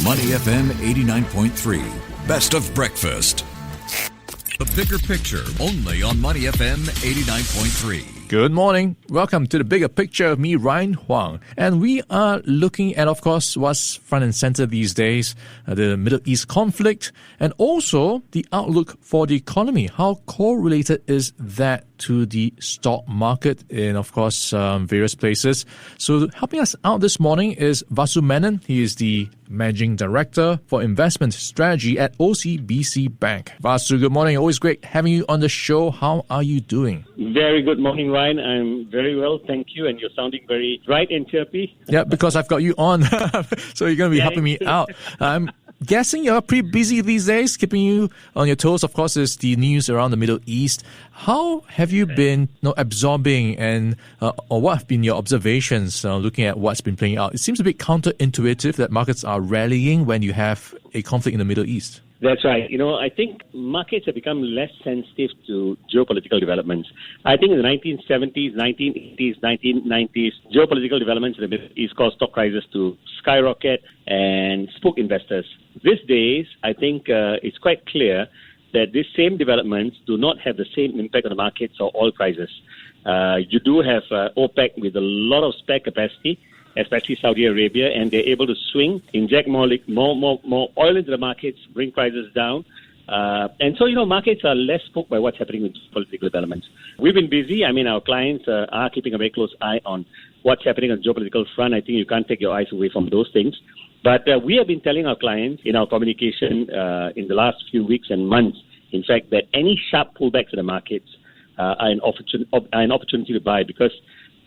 Money FM 89.3. Best of breakfast. The bigger picture, only on Money FM 89.3. Good morning. Welcome to the bigger picture of me, Ryan Huang. And we are looking at, of course, what's front and center these days, the Middle East conflict, and also the outlook for the economy. How correlated is that to the stock market in, of course, various places? So helping us out this morning is Vasu Menon. He is the Managing Director for Investment Strategy at OCBC Bank. Vasu, good morning. Always great having you on the show. How are you doing? Very good morning, Ryan. I'm very well, thank you. And you're sounding very bright and chirpy. Yeah, because I've got you on. So you're going to be helping me out. I'm guessing you're pretty busy these days. Keeping you on your toes, of course, is the news around the Middle East. How have you been absorbing and or what have been your observations looking at what's been playing out? It seems a bit counterintuitive that markets are rallying when you have a conflict in the Middle East. That's right. I think markets have become less sensitive to geopolitical developments. I think in the 1970s, 1980s, 1990s, geopolitical developments in the Middle East caused stock prices to skyrocket and spook investors. These days, I think it's quite clear that these same developments do not have the same impact on the markets or oil prices. You do have OPEC with a lot of spare capacity, especially Saudi Arabia, and they're able to swing, inject more oil into the markets, bring prices down. And so, markets are less spooked by what's happening with political developments. We've been busy. Our clients are keeping a very close eye on what's happening on the geopolitical front. I think you can't take your eyes away from those things. But we have been telling our clients in our communication in the last few weeks and months, in fact, that any sharp pullbacks in the markets are an opportunity to buy, because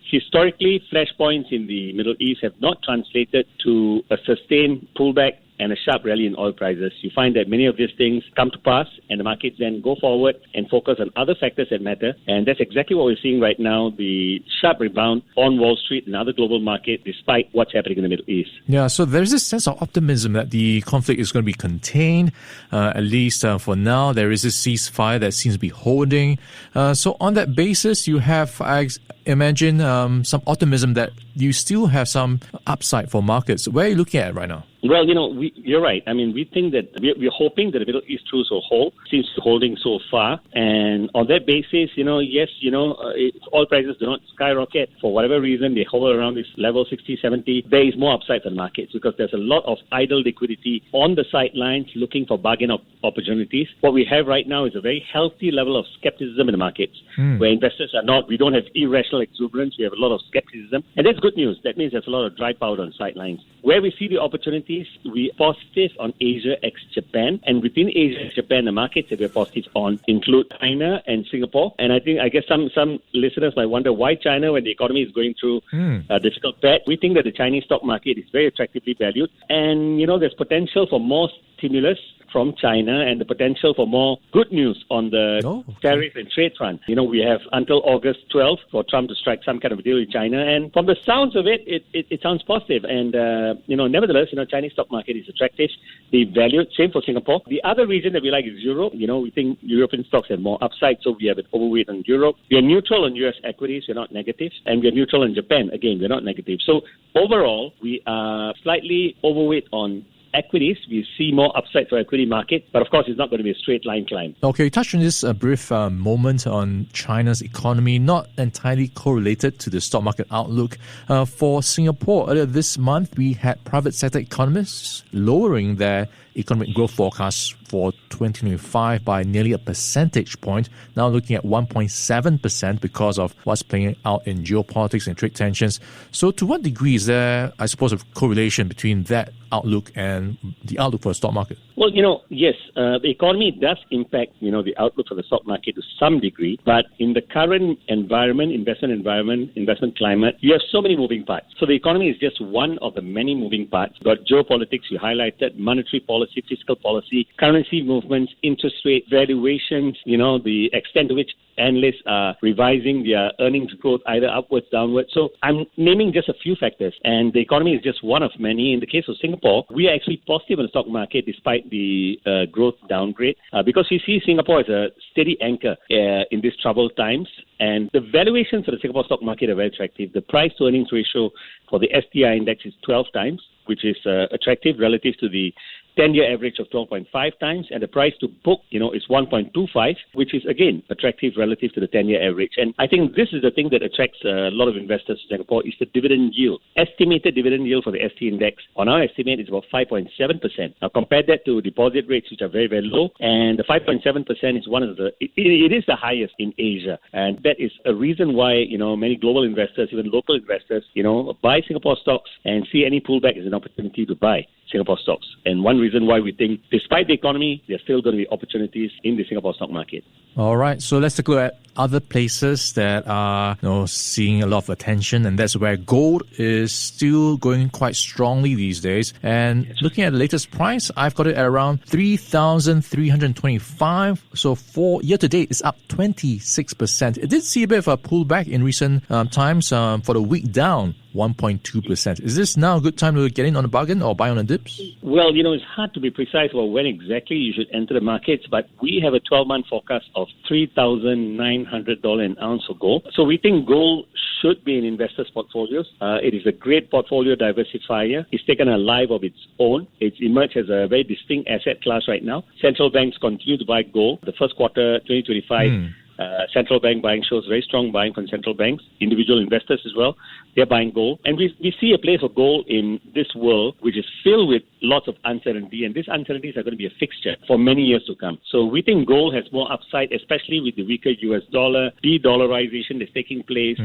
historically, flashpoints in the Middle East have not translated to a sustained pullback and a sharp rally in oil prices. You find that many of these things come to pass, and the markets then go forward and focus on other factors that matter. And that's exactly what we're seeing right now, the sharp rebound on Wall Street and other global markets, despite what's happening in the Middle East. Yeah, so there's this sense of optimism that the conflict is going to be contained, at least for now. There is a ceasefire that seems to be holding. So on that basis, you have, I imagine, some optimism that you still have some upside for markets. Where are you looking at right now? Well, you're right. We think that we're hoping that the Middle East truce will hold. Seems to be holding so far. And on that basis, yes, if oil prices do not skyrocket for whatever reason, they hover around this level 60, 70, there is more upside for the markets because there's a lot of idle liquidity on the sidelines looking for bargain opportunities. What we have right now is a very healthy level of skepticism in the markets, where investors are not. We don't have irrational exuberance. We have a lot of skepticism. And that's good news. That means there's a lot of dry powder on the sidelines. Where we see the opportunities, we are positive on Asia ex-Japan. And within Asia ex-Japan, the markets that we're positive on include China and Singapore. And I guess some listeners might wonder why China when the economy is going through a difficult patch. We think that the Chinese stock market is very attractively valued. And, there's potential for more stimulus from China and the potential for more good news on the tariff and trade front. We have until August 12th for Trump to strike some kind of deal with China. And from the sounds of it, it sounds positive. And, nevertheless, Chinese stock market is attractive. They value it. Same for Singapore. The other region that we like is Europe. We think European stocks have more upside, so we have an overweight on Europe. We are neutral on U.S. equities. We're not negative. And we are neutral on Japan. Again, we're not negative. So overall, we are slightly overweight on equities. We see more upside for equity market, but of course it's not going to be a straight line climb. Okay, you touched on this brief moment on China's economy, not entirely correlated to the stock market outlook. For Singapore, earlier this month, we had private sector economists lowering their economic growth forecast for 2025 by nearly a percentage point, now looking at 1.7% because of what's playing out in geopolitics and trade tensions. So to what degree is there, I suppose, a correlation between that outlook and the outlook for the stock market? Well, yes, the economy does impact, the outlook for the stock market to some degree, but in the current investment climate, you have so many moving parts. So the economy is just one of the many moving parts. You've got geopolitics, you highlighted, monetary policy, fiscal policy, current currency movements, interest rate, valuations, the extent to which analysts are revising their earnings growth either upwards, downwards. So I'm naming just a few factors, and the economy is just one of many. In the case of Singapore, we are actually positive on the stock market despite the growth downgrade because we see Singapore as a steady anchor in these troubled times. And the valuations for the Singapore stock market are very attractive. The price-to-earnings ratio for the STI index is 12 times, which is attractive relative to the 10-year average of 12.5 times, and the price to book, is 1.25, which is, again, attractive relative to the 10-year average. And I think this is the thing that attracts a lot of investors to Singapore is the dividend yield. Estimated dividend yield for the ST index, on our estimate, is about 5.7%. Now, compare that to deposit rates, which are very, very low, and the 5.7% is one of it is the highest in Asia. And that is a reason why, many global investors, even local investors, buy Singapore stocks and see any pullback as an opportunity to buy Singapore stocks. And one reason why we think, despite the economy, there are still going to be opportunities in the Singapore stock market. All right, so let's take a look at other places that are seeing a lot of attention, and that's where gold is still going quite strongly these days. And looking at the latest price, I've got it at around 3,325. So for year to date, it's up 26%. It did see a bit of a pullback in recent times. For the week, down 1.2%. Is this now a good time to get in on a bargain or buy on the dips? Well, it's hard to be precise about when exactly you should enter the markets, but we have a 12-month forecast of $3,900 an ounce for gold. So we think gold should be in investors' portfolios. It is a great portfolio diversifier. It's taken a life of its own. It's emerged as a very distinct asset class right now. Central banks continue to buy gold. The first quarter 2025, central bank buying shows very strong buying from central banks, individual investors as well. They're buying gold. And we see a place for gold in this world, which is filled with lots of uncertainty. And these uncertainties are going to be a fixture for many years to come. So we think gold has more upside, especially with the weaker US dollar, de-dollarization that's taking place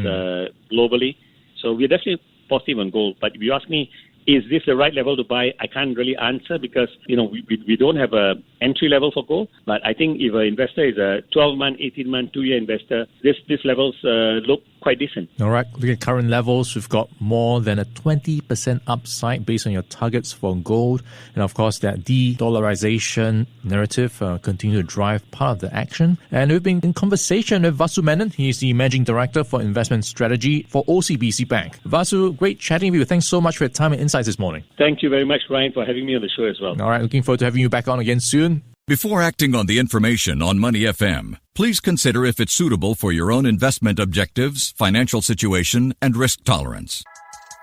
globally. So we're definitely positive on gold. But if you ask me, is this the right level to buy? I can't really answer because, we don't have a entry level for gold. But I think if an investor is a 12-month, 18-month, 2-year investor, these levels look quite decent. All right. Looking at current levels, we've got more than a 20% upside based on your targets for gold. And of course, that de-dollarization narrative continue to drive part of the action. And we've been in conversation with Vasu Menon. He's the Managing Director for Investment Strategy for OCBC Bank. Vasu, great chatting with you. Thanks so much for your time and insights this morning. Thank you very much, Ryan, for having me on the show as well. All right. Looking forward to having you back on again soon. Before acting on the information on Money FM, please consider if it's suitable for your own investment objectives, financial situation, and risk tolerance.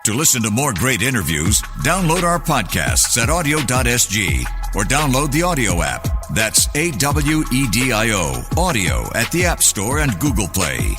To listen to more great interviews, download our podcasts at audio.sg or download the audio app. That's AWEDIO, audio at the App Store and Google Play.